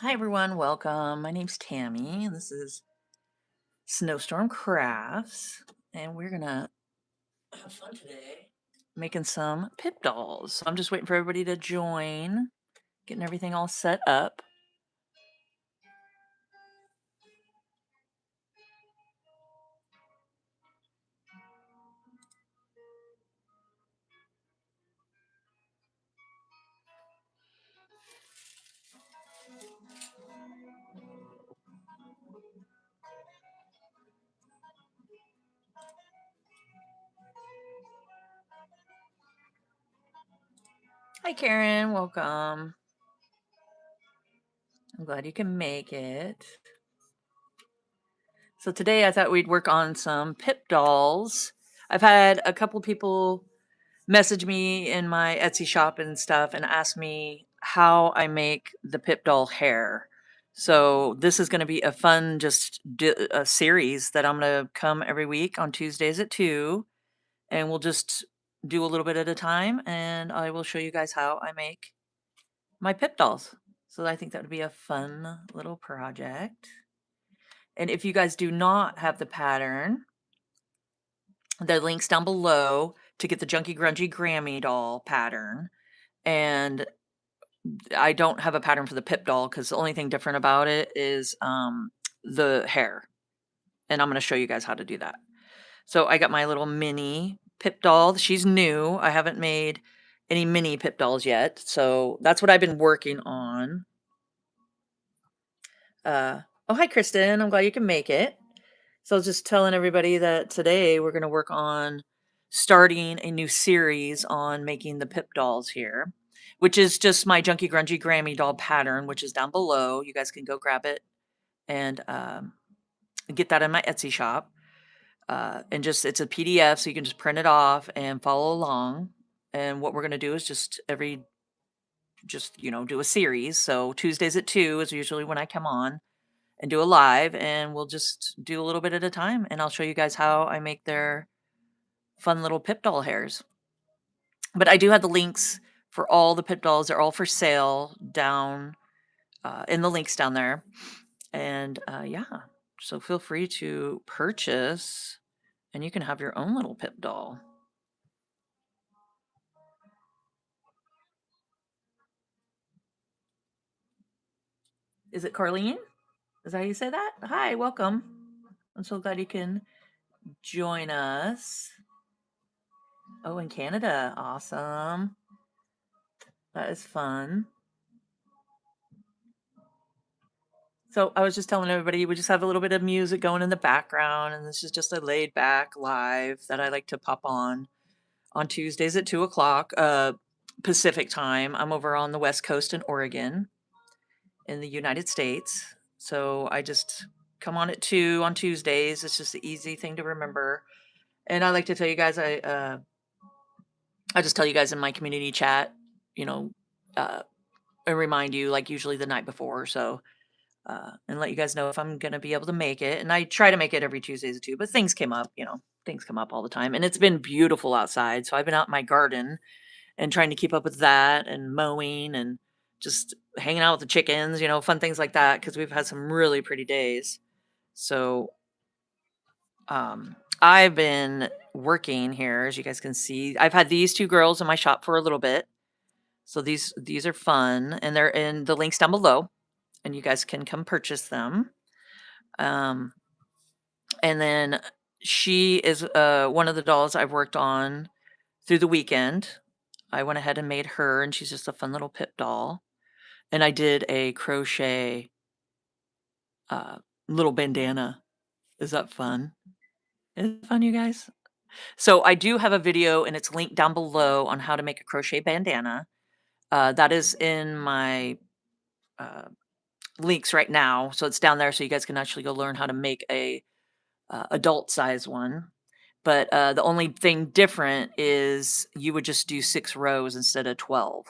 Hi everyone, welcome. My name's Tammy, and this is Snowstorm Crafts, and we're gonna have fun today making some pip dolls. So I'm just waiting for everybody to join, getting everything all set up. Hi Karen, welcome. I'm glad you can make it. So today I thought we'd work on some pip dolls. I've had a couple people message me in my Etsy shop and stuff and ask me how I make the pip doll hair. So this is going to be a fun a series that I'm going to come every week on Tuesdays at 2, and we'll just do a little bit at a time, and I will show you guys how I make my pip dolls. So I think that would be a fun little project. And if you guys do not have the pattern, the link's down below to get the Junky Grungy Grammy doll pattern. And I don't have a pattern for the pip doll because the only thing different about it is the hair. And I'm going to show you guys how to do that. So I got my little mini pip doll. She's new. I haven't made any mini pip dolls yet. So that's what I've been working on. Oh, hi, Kristen. I'm glad you can make it. So I was just telling everybody that today we're going to work on starting a new series on making the pip dolls here, which is just my Junky Grungy Grammy doll pattern, which is down below. You guys can go grab it and get that in my Etsy shop. And just it's a PDF, so you can just print it off and follow along. And what we're going to do is just do a series. So Tuesdays at 2 is usually when I come on and do a live, and we'll just do a little bit at a time, and I'll show you guys how I make their fun little pip doll hairs. But I do have the links for all the pip dolls. They're all for sale down in the links down there. And yeah, so feel free to purchase, and you can have your own little pip doll. Is it Carlene? Is that how you say that? Hi, welcome. I'm so glad you can join us. Oh, in Canada. Awesome. That is fun. So I was just telling everybody we just have a little bit of music going in the background, and this is just a laid back live that I like to pop on Tuesdays at 2 o'clock Pacific time. I'm over on the West Coast in Oregon in the United States. So I just come on at 2 on Tuesdays. It's just an easy thing to remember. And I like to tell you guys, I just tell you guys in my community chat, you know, and remind you like usually the night before or so. And let you guys know if I'm going to be able to make it. And I try to make it every Tuesdays too, but things came up, things come up all the time. And it's been beautiful outside. So I've been out in my garden and trying to keep up with that and mowing and just hanging out with the chickens, fun things like that. Cause we've had some really pretty days. So, I've been working here, as you guys can see. I've had these two girls in my shop for a little bit. So these are fun, and they're in the links down below, and you guys can come purchase them. Um, and then she is one of the dolls I've worked on through the weekend. I went ahead and made her, and she's just a fun little pip doll. And I did a crochet little bandana. Is that fun? Is it fun, you guys? So I do have a video, and it's linked down below on how to make a crochet bandana. That is in my links right now, so it's down there, so you guys can actually go learn how to make a adult size one. But the only thing different is you would just do 6 rows instead of 12,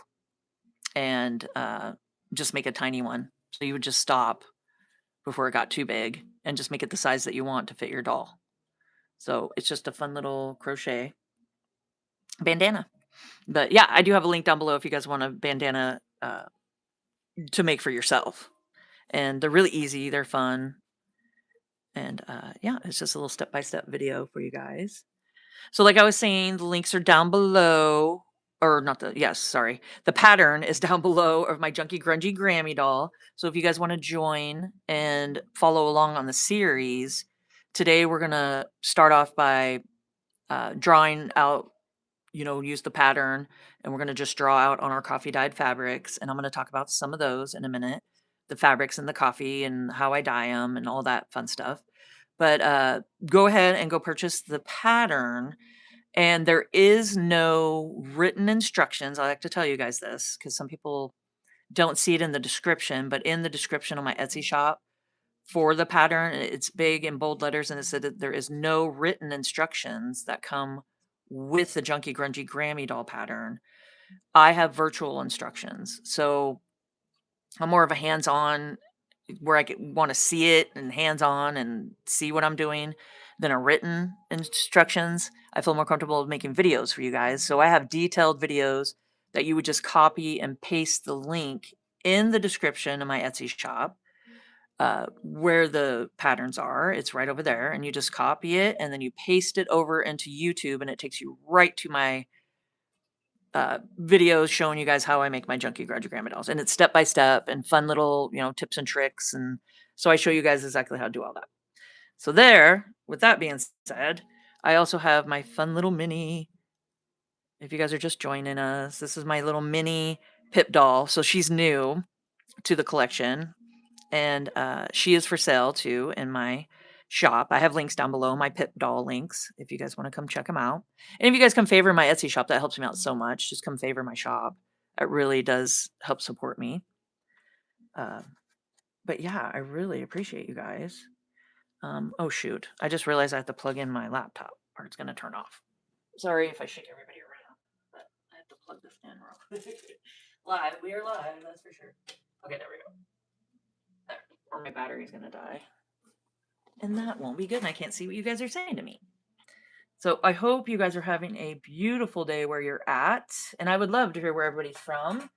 and just make a tiny one. So you would just stop before it got too big and just make it the size that you want to fit your doll. So it's just a fun little crochet bandana. But yeah, I do have a link down below if you guys want a bandana to make for yourself. and they're really easy. They're fun. And yeah, it's just a little step-by-step video for you guys. So like I was saying, the links are down below, or not the, yes, sorry. The pattern is down below of my Junky Grungy Grammy doll. So if you guys want to join and follow along on the series, today we're going to start off by drawing out, use the pattern, and we're going to just draw out on our coffee dyed fabrics. And I'm going to talk about some of those in a minute, the fabrics and the coffee and how I dye them and all that fun stuff. But go ahead and go purchase the pattern. And there is no written instructions. I like to tell you guys this because some people don't see it in the description, but in the description on my Etsy shop for the pattern, it's big in bold letters, and it said that there is no written instructions that come with the Junky Grungy Grammy doll pattern. I have virtual instructions. So I'm more of a hands-on, where I want to see it and hands-on and see what I'm doing than a written instructions. I feel more comfortable making videos for you guys. So I have detailed videos that you would just copy and paste the link in the description of my Etsy shop, where the patterns are. It's right over there, and you just copy it and then you paste it over into YouTube, and it takes you right to my videos showing you guys how I make my Junky Grungy Grandma dolls. And it's step by step and fun little, tips and tricks. And so I show you guys exactly how to do all that. So there, with that being said, I also have my fun little mini, if you guys are just joining us, this is my little mini Pip doll. So she's new to the collection, and she is for sale too in my shop. I have links down below, my Pip doll links, if you guys want to come check them out. And if you guys come favor my Etsy shop, that helps me out so much. Just come favor my shop. It really does help support me. But yeah, I really appreciate you guys. Oh shoot, I just realized I have to plug in my laptop or it's going to turn off. Sorry if I shake everybody around, but I have to plug this in real quick. Live, we are live, that's for sure. Okay, there we go. There, or my battery's going to die. And that won't be good, and I can't see what you guys are saying to me. So I hope you guys are having a beautiful day where you're at, and I would love to hear where everybody's from,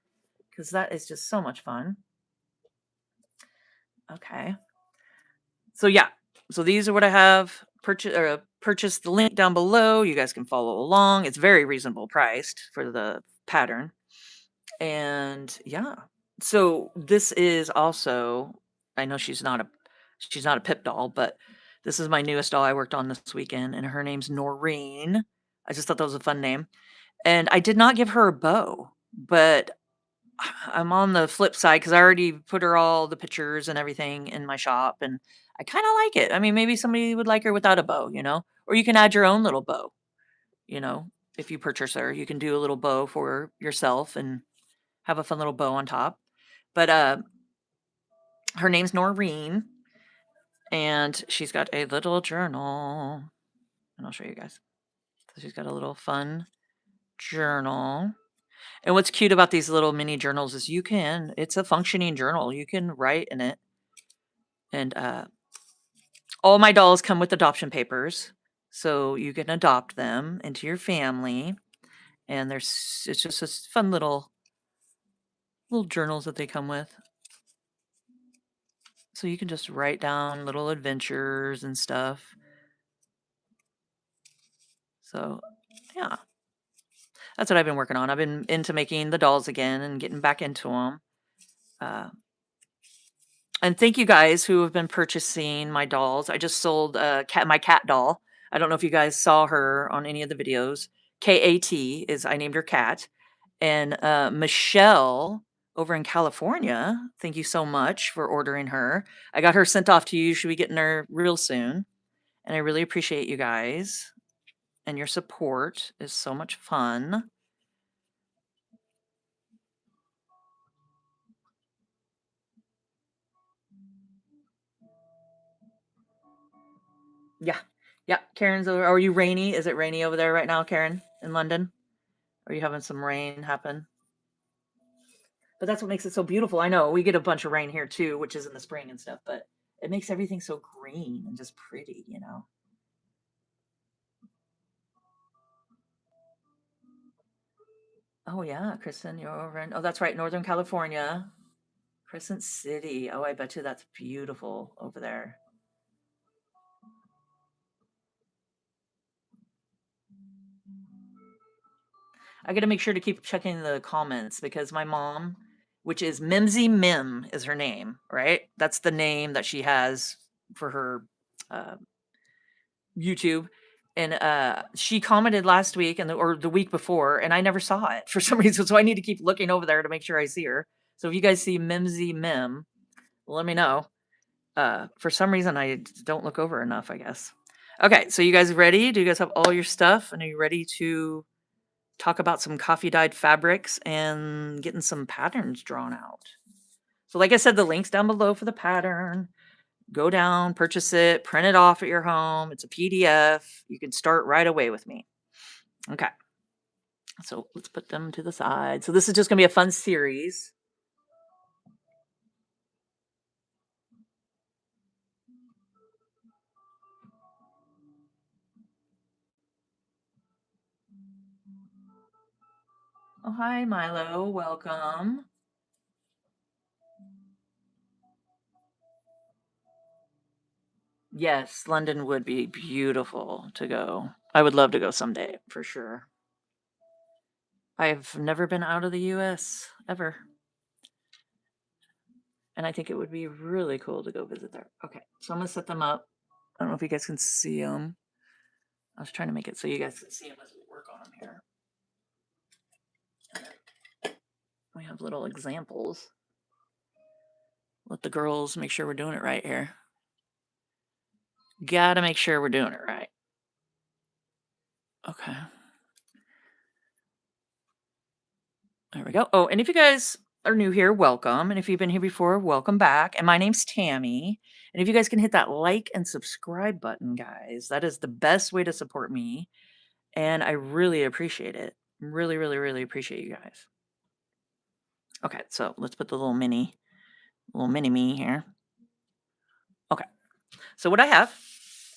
because that is just so much fun. Okay. So yeah, so these are what I have purchased. The link down below. You guys can follow along. It's very reasonable priced for the pattern. And yeah, so this is also, I know she's not a Pip doll, but this is my newest doll I worked on this weekend, and her name's Noreen. I just thought that was a fun name. And I did not give her a bow, but I'm on the flip side because I already put her all the pictures and everything in my shop, and I kind of like it. I mean, maybe somebody would like her without a bow, or you can add your own little bow, you know, if you purchase her, you can do a little bow for yourself and have a fun little bow on top. But her name's Noreen, and she's got a little journal, and I'll show you guys. So she's got a little fun journal. And what's cute about these little mini journals is it's a functioning journal. You can write in it. And all my dolls come with adoption papers, so you can adopt them into your family. And it's just this fun little journals that they come with. So you can just write down little adventures and stuff. So yeah, that's what I've been working on. I've been into making the dolls again and getting back into them. And thank you guys who have been purchasing my dolls. I just sold my cat doll. I don't know if you guys saw her on any of the videos. KAT is, I named her Cat. And Michelle over in California, thank you so much for ordering her. I got her sent off to you. Should be getting her real soon. And I really appreciate you guys. And your support is so much fun. Yeah. Yeah. Karen's over. Are you rainy? Is it rainy over there right now, Karen, in London? Are you having some rain happen? But that's what makes it so beautiful. I know we get a bunch of rain here too, which is in the spring and stuff, but it makes everything so green and just pretty. Oh yeah, Kristen, you're over in, oh, that's right, Northern California. Crescent City. Oh, I bet you that's beautiful over there. I got to make sure to keep checking the comments because my mom, which is Mimsy Mim, is her name, right? That's the name that she has for her uh, YouTube. And she commented last week or the week before, and I never saw it for some reason. So I need to keep looking over there to make sure I see her. So if you guys see Mimsy Mim, let me know. For some reason, I don't look over enough, I guess. Okay, so you guys ready? Do you guys have all your stuff? And are you ready to talk about some coffee dyed fabrics and getting some patterns drawn out? So like I said, the link's down below for the pattern. Go down, purchase it, print it off at your home. It's a PDF. You can start right away with me. Okay. So let's put them to the side. So this is just going to be a fun series. Oh, hi, Milo. Welcome. Yes, London would be beautiful to go. I would love to go someday, for sure. I've never been out of the US ever. And I think it would be really cool to go visit there. Okay, so I'm gonna set them up. I don't know if you guys can see them. I was trying to make it so you guys can see them as we work on them here. We have little examples. Let the girls make sure we're doing it right here. Gotta make sure we're doing it right. Okay. There we go. Oh, and if you guys are new here, welcome. And if you've been here before, welcome back. And my name's Tammy. And if you guys can hit that like and subscribe button, guys, that is the best way to support me. And I really appreciate it. Really, really, really appreciate you guys. Okay, so let's put the little mini me here. Okay, so what I have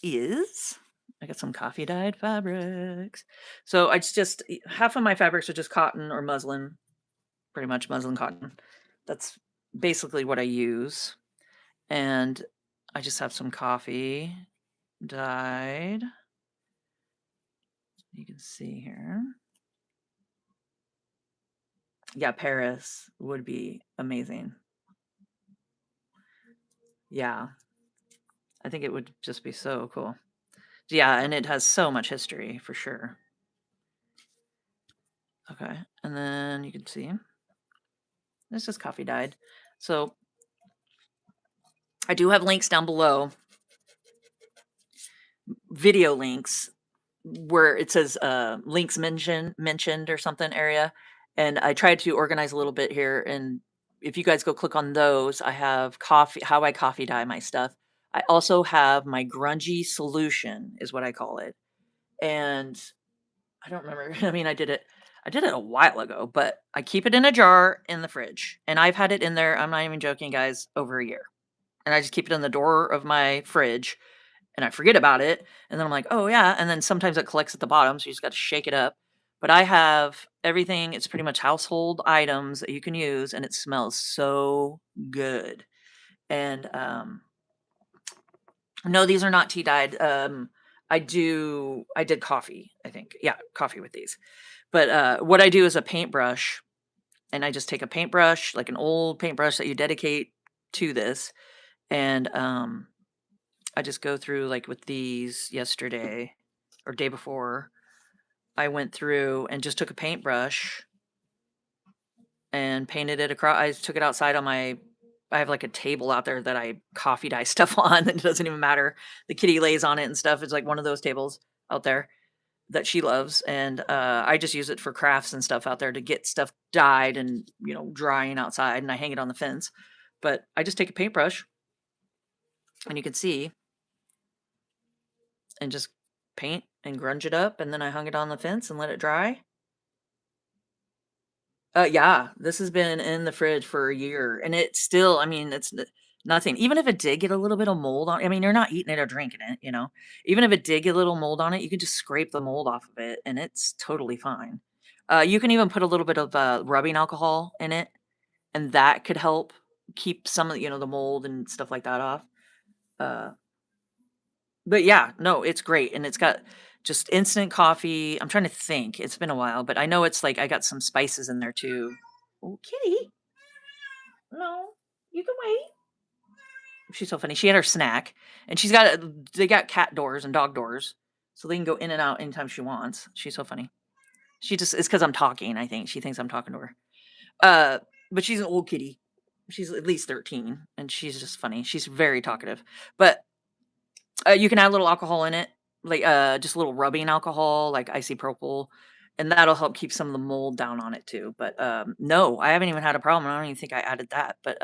is I got some coffee dyed fabrics. So it's just half of my fabrics are just cotton or muslin, pretty much muslin cotton. That's basically what I use. And I just have some coffee dyed. You can see here. Yeah, Paris would be amazing. Yeah. I think it would just be so cool. Yeah, and it has so much history for sure. Okay, and then you can see this is coffee dyed. So I do have links down below, video links where it says links mentioned or something area. And I tried to organize a little bit here. And if you guys go click on those, I have how I coffee dye my stuff. I also have my grungy solution is what I call it. And I don't remember. I mean, I did it a while ago, but I keep it in a jar in the fridge. And I've had it in there, I'm not even joking, guys, over a year. And I just keep it in the door of my fridge and I forget about it. And then I'm like, oh yeah. And then sometimes it collects at the bottom. So you just got to shake it up. But I have everything. It's pretty much household items that you can use. And it smells so good. And no, these are not tea dyed. I did coffee, I think. Yeah, coffee with these. But what I do is a paintbrush. And I just take a paintbrush, like an old paintbrush that you dedicate to this. And I just go through like with these yesterday or day before. I went through and just took a paintbrush and painted it across. I took it outside on I have like a table out there that I coffee dye stuff on. It doesn't even matter. The kitty lays on it and stuff. It's like one of those tables out there that she loves. And I just use it for crafts and stuff out there to get stuff dyed and, drying outside. And I hang it on the fence. But I just take a paintbrush and you can see and just paint and grunge it up. And then I hung it on the fence and let it dry. Yeah, this has been in the fridge for a year, and it's still, I mean, it's nothing. Even if it did get a little bit of mold on, I mean, you're not eating it or drinking it. Even if it did get a little mold on it, you can just scrape the mold off of it, and it's totally fine. You can even put a little bit of rubbing alcohol in it, and that could help keep some of, the mold and stuff like that off. But yeah, no, it's great, and it's got just instant coffee. I'm trying to think. It's been a while, but I know it's like I got some spices in there too. Oh, kitty. No, you can wait. She's so funny. She had her snack, and they got cat doors and dog doors, so they can go in and out anytime she wants. She's so funny. It's because I'm talking. I think she thinks I'm talking to her. Uh, but she's an old kitty. She's at least 13, and she's just funny. She's very talkative. But you can add a little alcohol in it, like just a little rubbing alcohol, like isopropyl, and that'll help keep some of the mold down on it too. But no, I haven't even had a problem. I don't even think I added that. But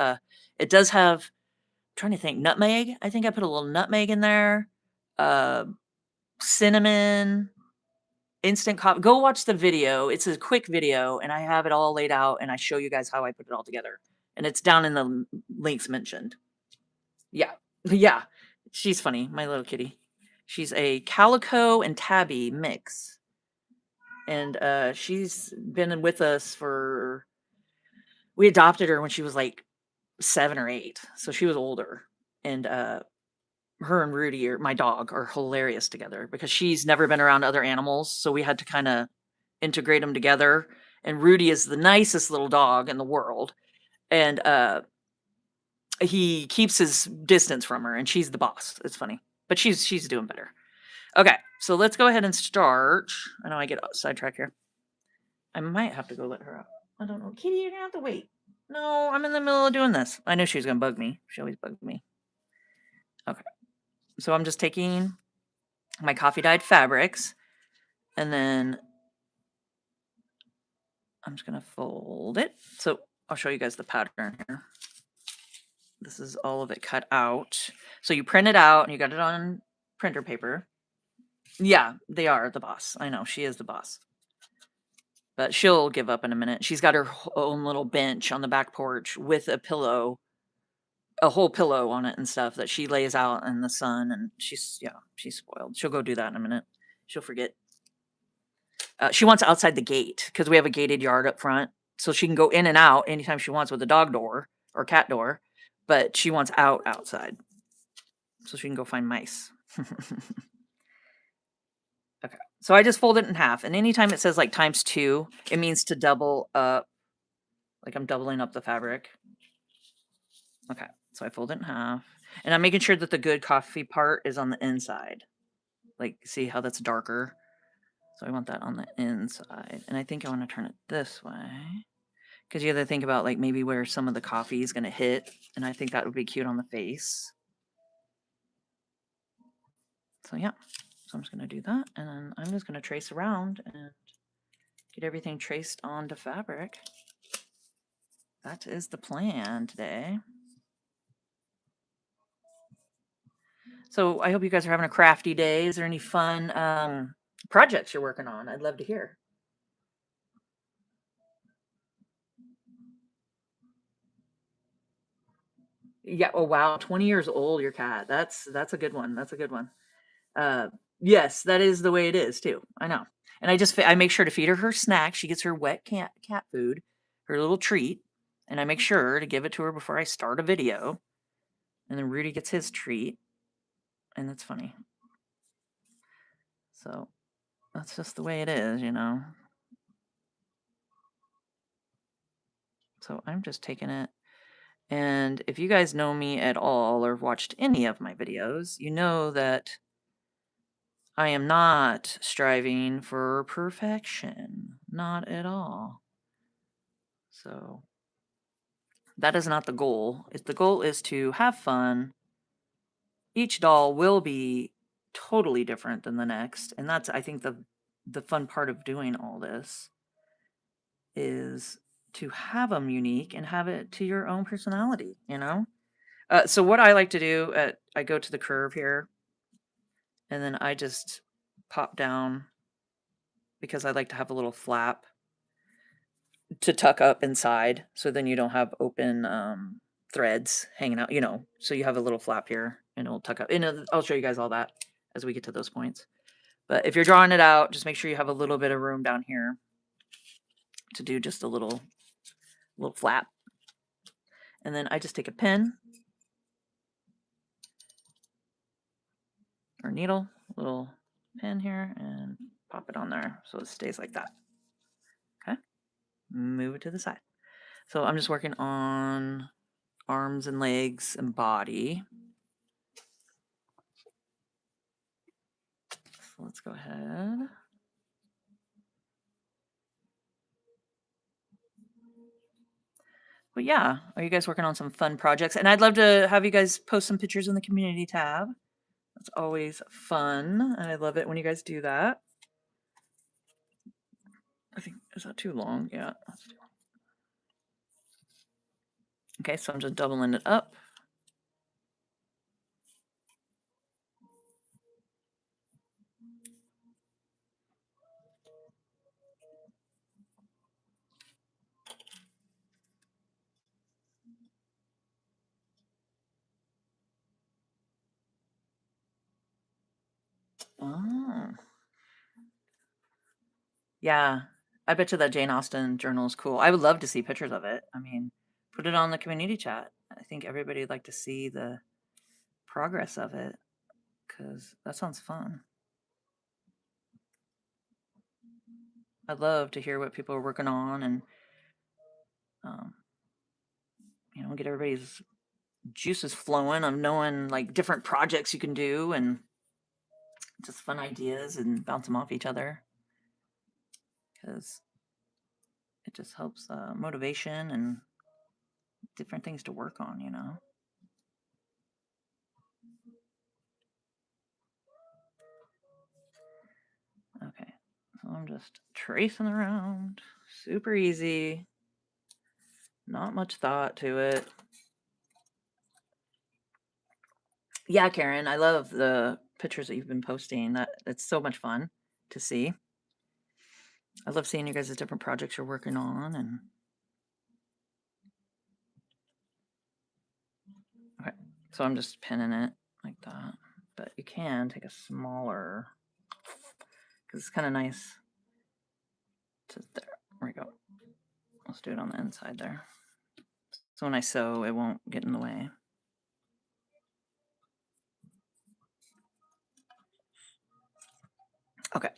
it does have. Trying to think, nutmeg. I think I put a little nutmeg in there. Uh, cinnamon, instant coffee. Go watch the video. It's a quick video, and I have it all laid out, and I show you guys how I put it all together. And it's down in the links mentioned. Yeah, yeah. She's funny, my little kitty. She's a calico and tabby mix, and she's been with us for. We adopted her when she was like 7 or 8, so she was older, and her and Rudy, or my dog, are hilarious together because she's never been around other animals, so we had to kind of integrate them together. And Rudy is the nicest little dog in the world, and he keeps his distance from her, and she's the boss. It's funny, but she's doing better. Okay, so let's go ahead and start. I know I get sidetracked here. I might have to go let her out. I don't know, Kitty. You're gonna have to wait. No, I'm in the middle of doing this. I knew she was gonna bug me. She always bugged me. Okay, so I'm just taking my coffee dyed fabrics, and then I'm just going to fold it. So I'll show you guys the pattern here. This is all of it cut out. So you print it out and you got it on printer paper. Yeah, they are the boss. I know, she is the boss. But she'll give up in a minute. She's got her own little bench on the back porch with a pillow, a whole pillow on it and stuff that she lays out in the sun. And she's spoiled. She'll go do that in a minute. She'll forget. She wants outside the gate because we have a gated yard up front. So she can go in and out anytime she wants with a dog door or cat door. But she wants outside. So she can go find mice. Okay. So I just fold it in half. And anytime it says like ×2, it means to double up. Like I'm doubling up the fabric. Okay. So I fold it in half. And I'm making sure that the good coffee part is on the inside. Like, see how that's darker? So I want that on the inside. And I think I want to turn it this way. Because you have to think about like maybe where some of the coffee is going to hit. And I think that would be cute on the face. So yeah. So I'm just going to do that. And then I'm just going to trace around and get everything traced onto fabric. That is the plan today. So I hope you guys are having a crafty day. Is there any fun projects you're working on? I'd love to hear. Yeah. Oh wow, 20 years old, your cat. That's a good one. That's a good one. Yes, that is the way it is too. I know. And I make sure to feed her snack. She gets her wet cat food, her little treat, and I make sure to give it to her before I start a video. And then Rudy gets his treat, and that's funny. So that's just the way it is, you know. So I'm just taking it. And if you guys know me at all or watched any of my videos, you know that I am not striving for perfection. Not at all. So that is not the goal. The goal is to have fun. Each doll will be totally different than the next. And that's, I think, the fun part of doing all this is to have them unique and have it to your own personality, you know? So what I like to do, I go to the curve here, and then I just pop down because I like to have a little flap to tuck up inside, so then you don't have open threads hanging out, you know, so you have a little flap here and it'll tuck up. And I'll show you guys all that as we get to those points. But if you're drawing it out, just make sure you have a little bit of room down here to do just a little flap. And then I just take a pen or needle, little pen here, and pop it on there so it stays like that. Okay, move it to the side. So I'm just working on arms and legs and body. So let's go ahead. But yeah, are you guys working on some fun projects? And I'd love to have you guys post some pictures in the community tab. That's always fun, and I love it when you guys do that. I think, is that too long? Yeah. Okay, so I'm just doubling it up. Oh. Yeah. I bet you that Jane Austen journal is cool. I would love to see pictures of it. I mean, put it on the community chat. I think everybody would like to see the progress of it because that sounds fun. I'd love to hear what people are working on and, get everybody's juices flowing of knowing like different projects you can do and just fun ideas and bounce them off each other because it just helps motivation and different things to work on. Okay, so I'm just tracing around, super easy, not much thought to it. Yeah, Karen, I love the pictures that you've been posting. It's so much fun to see. I love seeing you guys' different projects you're working on. And okay, so I'm just pinning it like that, but you can take a smaller because it's kind of nice to there. There we go. Let's do it on the inside there. So when I sew, it won't get in the way. Okay,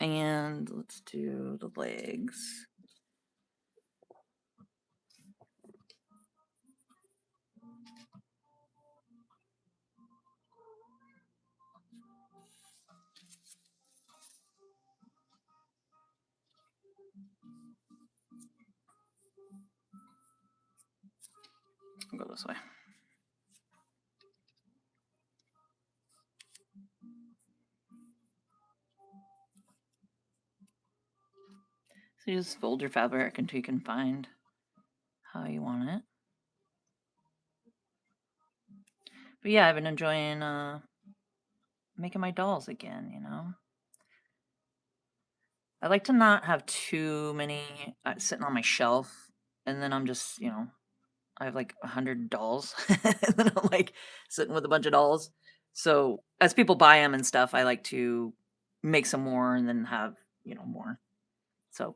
and let's do the legs. I'll go this way. So you just fold your fabric until you can find how you want it. But yeah, I've been enjoying making my dolls again. I like to not have too many sitting on my shelf, and then I'm just, I have like 100 dolls, and then I'm like sitting with a bunch of dolls. So as people buy them and stuff, I like to make some more and then have, more. So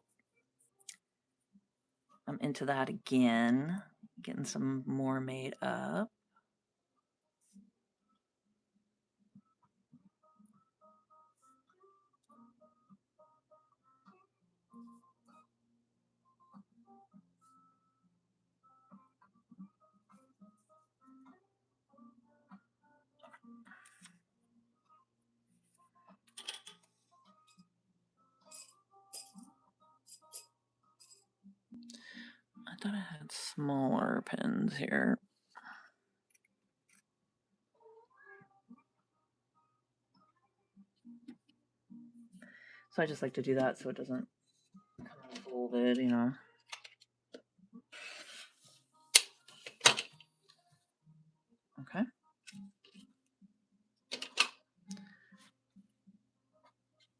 I'm into that again, getting some more made up. I thought I had smaller pins here. So I just like to do that so it doesn't come unfolded. Okay.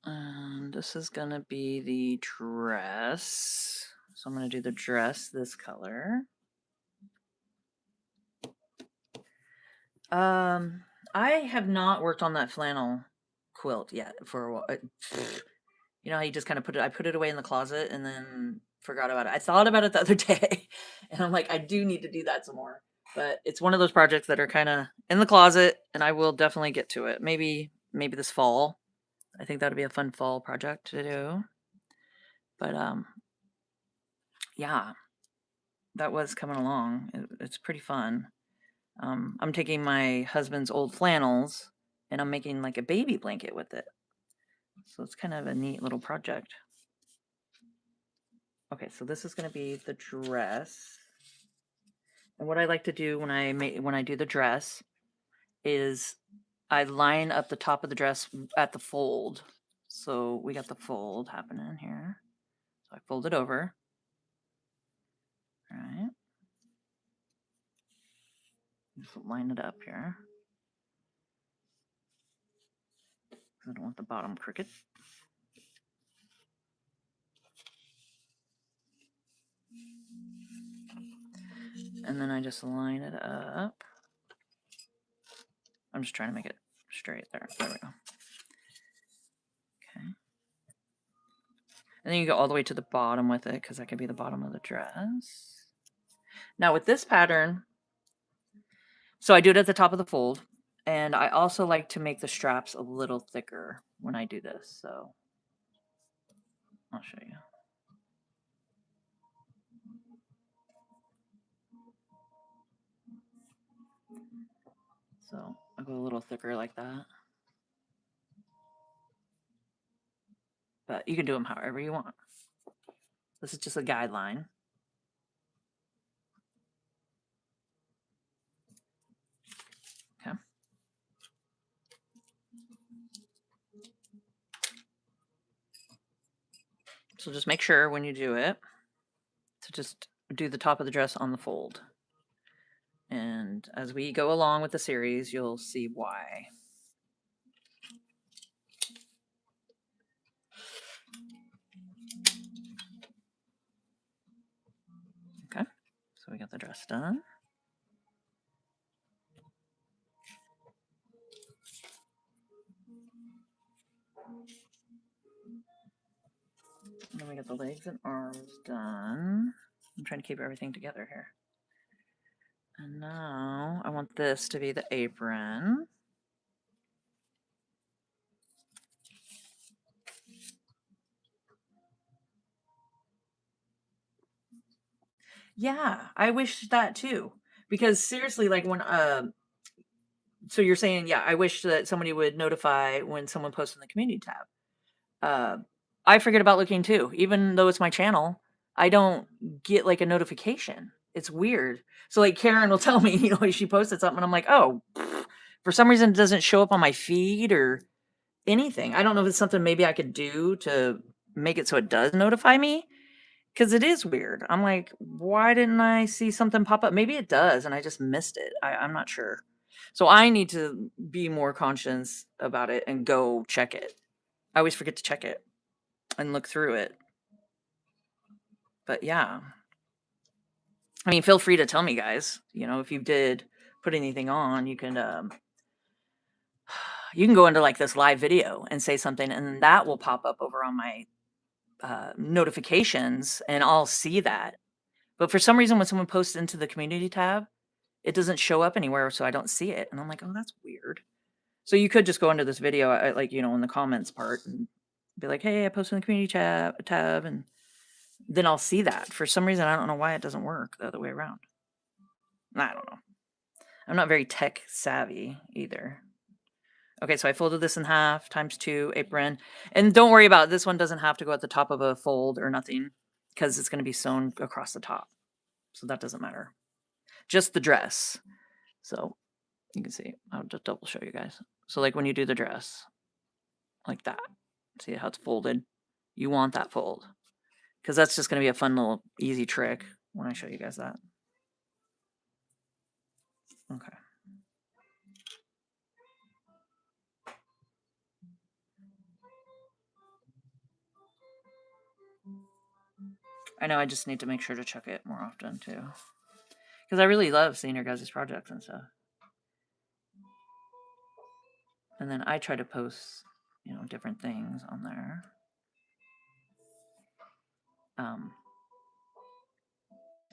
And this is gonna be the dress. So I'm gonna do the dress this color. I have not worked on that flannel quilt yet for a while. You know how you just kind of I put it away in the closet and then forgot about it. I thought about it the other day and I'm like, I do need to do that some more. But it's one of those projects that are kind of in the closet and I will definitely get to it. Maybe this fall. I think that'd be a fun fall project to do. But yeah, that was coming along. It's pretty fun. I'm taking my husband's old flannels and I'm making like a baby blanket with it. So it's kind of a neat little project. Okay, so this is going to be the dress. And what I like to do when I do the dress is I line up the top of the dress at the fold. So we got the fold happening here. So I fold it over. All right. Just line it up here. I don't want the bottom crooked. And then I just line it up. I'm just trying to make it straight there. There we go. Okay. And then you go all the way to the bottom with it because that could be the bottom of the dress. Now with this pattern, so I do it at the top of the fold. And I also like to make the straps a little thicker when I do this. So I'll show you. So I'll go a little thicker like that. But you can do them however you want. This is just a guideline. Okay. So just make sure when you do it to just do the top of the dress on the fold. And as we go along with the series, you'll see why. Okay, so we got the dress done. And then we got the legs and arms done. I'm trying to keep everything together here. And now I want this to be the apron. Yeah, I wish that too. Because seriously, like when so you're saying, yeah, I wish that somebody would notify when someone posts in the community tab. I forget about looking too. Even though it's my channel, I don't get like a notification. It's weird. So like Karen will tell me, she posted something and I'm like, oh, for some reason it doesn't show up on my feed or anything. I don't know if it's something maybe I could do to make it so it does notify me. Because it is weird. I'm like, why didn't I see something pop up? Maybe it does, and I just missed it. I'm not sure. So I need to be more conscious about it and go check it. I always forget to check it and look through it. But yeah. I mean, feel free to tell me, guys. If you did put anything on, you can go into like this live video and say something, and that will pop up over on my notifications, and I'll see that. But for some reason, when someone posts into the community tab, it doesn't show up anywhere, so I don't see it. And I'm like, oh, that's weird. So you could just go into this video, like, in the comments part and be like, hey, I posted in the community tab, and then I'll see that. For some reason, I don't know why it doesn't work the other way around. I don't know. I'm not very tech savvy either. Okay, so I folded this in half, ×2, apron. And don't worry about it. This one doesn't have to go at the top of a fold or nothing because it's going to be sewn across the top. So that doesn't matter. Just the dress. So you can see, I'll just double show you guys. So like when you do the dress, like that, see how it's folded? You want that fold because that's just going to be a fun little easy trick when I show you guys that. Okay. I know I just need to make sure to check it more often too. Because I really love seeing your guys' projects and stuff. And then I try to post, different things on there. I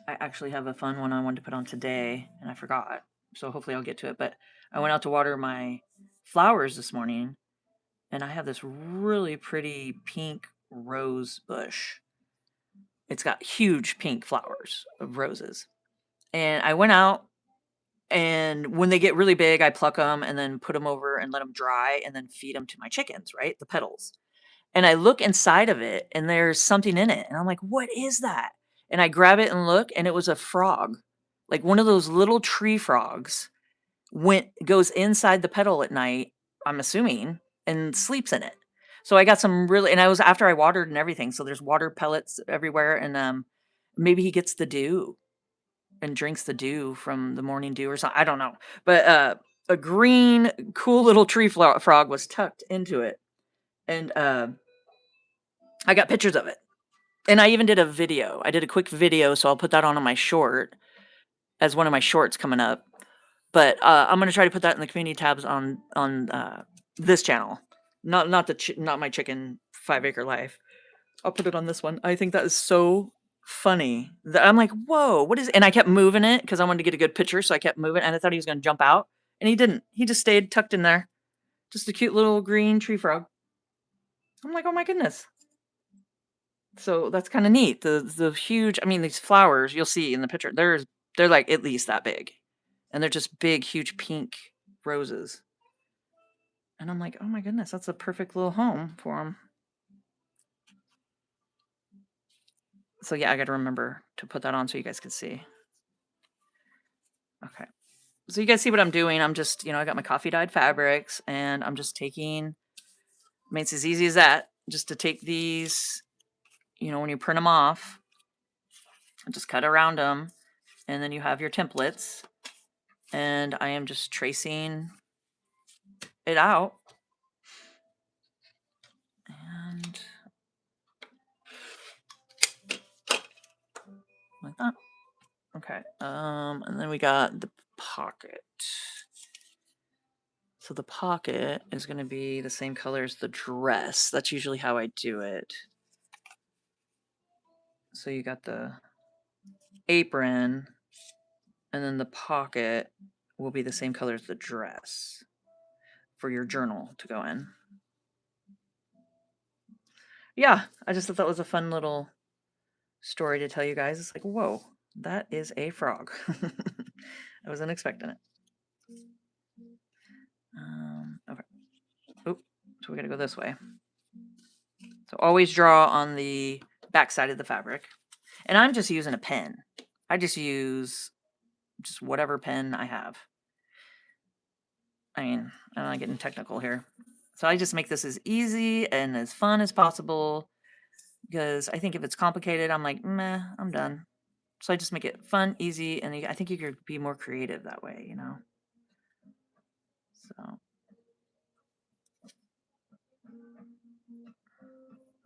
actually have a fun one I wanted to put on today, and I forgot. So hopefully I'll get to it. But I went out to water my flowers this morning, and I have this really pretty pink rose bush. It's got huge pink flowers of roses. And I went out, and when they get really big, I pluck them and then put them over and let them dry and then feed them to my chickens, right? The petals. And I look inside of it and there's something in it. And I'm like, what is that? And I grab it and look, and it was a frog. Like one of those little tree frogs goes inside the petal at night, I'm assuming, and sleeps in it. So I got some really, and I was after I watered and everything. So there's water pellets everywhere. And maybe he gets the dew and drinks the dew from the morning dew or something. I don't know. But a green, cool little tree frog was tucked into it. And I got pictures of it. And I even did a video. I did a quick video, so I'll put that on my short as one of my shorts coming up. But I'm gonna try to put that in the community tabs on this channel, not my chicken 5 acre life. I'll put it on this one. I think that is so funny. That I'm like, whoa, what is? And I kept moving it because I wanted to get a good picture, so I kept moving, and I thought he was gonna jump out, and he didn't. He just stayed tucked in there, just a cute little green tree frog. I'm like, oh my goodness. So that's kind of neat. The huge, I mean, these flowers you'll see in the picture, they're like at least that big. And they're just big, huge pink roses. And I'm like, oh my goodness, that's a perfect little home for them. So yeah, I got to remember to put that on so you guys can see. Okay. So you guys see what I'm doing. I'm just, I got my coffee dyed fabrics, and I'm just taking, I mean, it's as easy as that, just to take these, when you print them off, and just cut around them. And then you have your templates. And I am just tracing it out. And like that. Okay. And then we got the pocket. So the pocket is going to be the same color as the dress. That's usually how I do it. So you got the apron, and then the pocket will be the same color as the dress for your journal to go in. Yeah, I just thought that was a fun little story to tell you guys. It's like, whoa, that is a frog. I wasn't expecting it. Okay. Oop. So we got to go this way. So always draw on the back side of the fabric. And I'm just using a pen. I just use just whatever pen I have. I mean, I'm not getting technical here. So I just make this as easy and as fun as possible, because I think if it's complicated, I'm like, meh, I'm done. So I just make it fun, easy, and I think you could be more creative that way, So,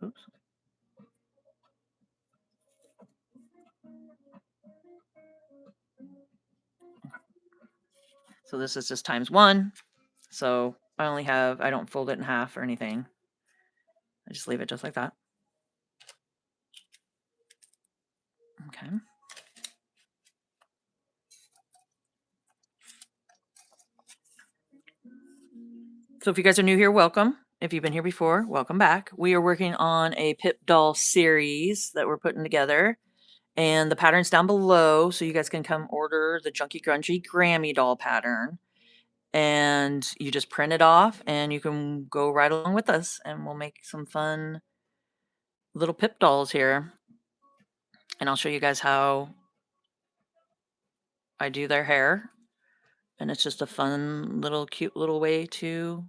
oops. So this is just ×1. So I don't fold it in half or anything. I just leave it just like that. Okay. So if you guys are new here, welcome. If you've been here before, welcome back. We are working on a Pip doll series that we're putting together, and the pattern's down below, so you guys can come order the Junky Grungy Grammy doll pattern, and you just print it off, and you can go right along with us, and we'll make some fun little Pip dolls here. And I'll show you guys how I do their hair, and it's just a fun little cute little way to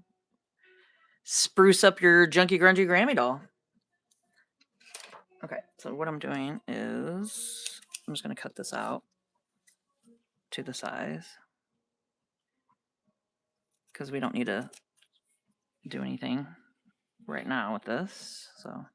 spruce up your Junky Grungy Grammy doll. Okay, so what I'm doing is I'm just going to cut this out to the size, because we don't need to do anything right now with this. So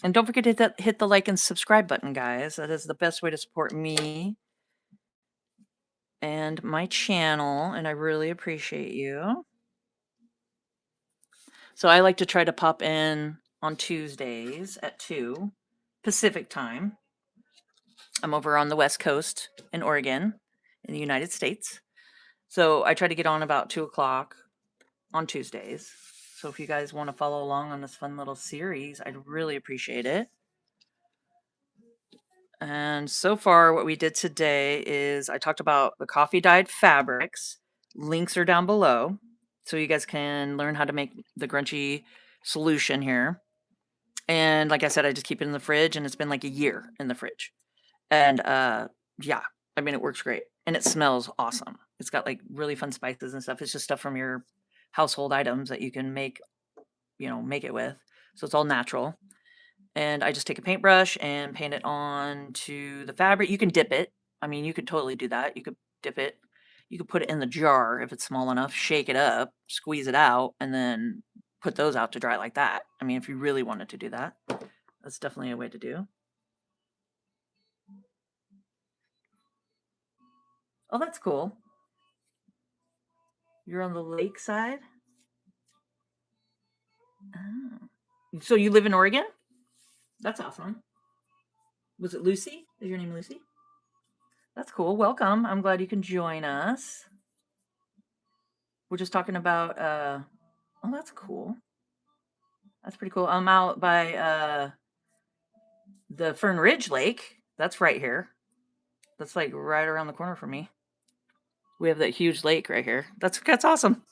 and don't forget to hit the like and subscribe button, guys. That is the best way to support me and my channel, and I really appreciate you. So I like to try to pop in on Tuesdays at 2 Pacific time. I'm over on the West Coast in Oregon in the United States. So I try to get on about 2 o'clock on Tuesdays. So if you guys want to follow along on this fun little series, I'd really appreciate it. And so far, what we did today is I talked about the coffee dyed fabrics. Links are down below. So you guys can learn how to make the grungy solution here. And like I said, I just keep it in the fridge, and it's been like a year in the fridge. And yeah, I mean, it works great. And it smells awesome. It's got like really fun spices and stuff. It's just stuff from your household items that you can make, make it with. So it's all natural. And I just take a paintbrush and paint it on to the fabric. You can dip it. I mean, you could totally do that. You could dip it. You could put it in the jar if it's small enough, shake it up, squeeze it out, and then put those out to dry like that. I mean, if you really wanted to do that, that's definitely a way to do. Oh, that's cool. You're on the lake side? Oh. So you live in Oregon? That's awesome. Was it Lucy? Is your name Lucy? That's cool. Welcome. I'm glad you can join us. We're just talking about oh, that's cool. That's pretty cool. I'm out by the Fern Ridge Lake. That's right here. That's like right around the corner from me. We have that huge lake right here. That's awesome.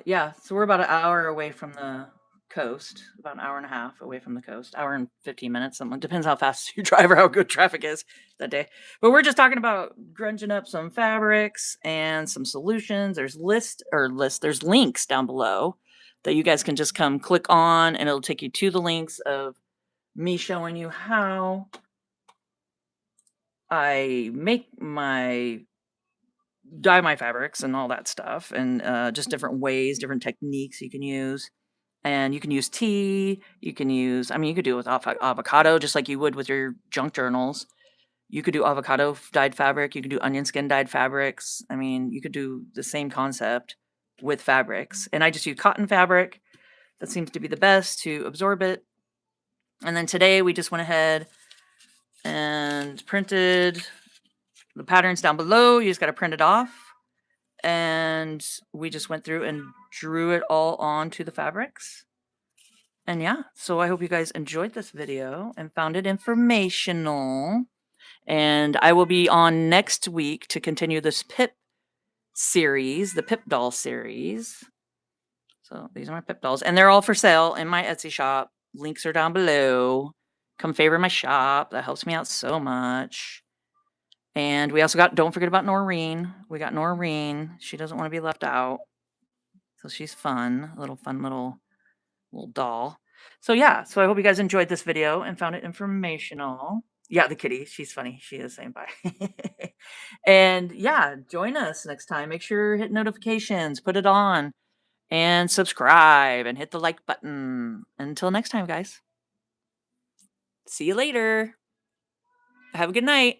Yeah, so we're about an hour away from the coast, about an hour and a half away from the coast, hour and 15 minutes. Something depends how fast you drive or how good traffic is that day. But we're just talking about grunging up some fabrics and some solutions. There's there's links down below that you guys can just come click on, and it'll take you to the links of me showing you how I dye my fabrics and all that stuff, and just different ways, different techniques you can use. And you can use tea. You can use, I mean, you could do it with avocado, just like you would with your junk journals. You could do avocado dyed fabric. You could do onion skin dyed fabrics. I mean, you could do the same concept with fabrics. And I just use cotton fabric. That seems to be the best to absorb it. And then today we just went ahead and printed the patterns down below. You just got to print it off. And we just went through and drew it all onto the fabrics. And yeah, so I hope you guys enjoyed this video and found it informational. And I will be on next week to continue this PIP series, the PIP doll series. So these are my PIP dolls, and they're all for sale in my Etsy shop. Links are down below. Come favor my shop. That helps me out so much. And we also don't forget about Noreen. We got Noreen. She doesn't want to be left out. So she's fun, fun little doll. So yeah, so I hope you guys enjoyed this video and found it informational. Yeah, the kitty, she's funny. She is saying bye. And yeah, join us next time. Make sure hit notifications, put it on, and subscribe and hit the like button. Until next time, guys. See you later. Have a good night.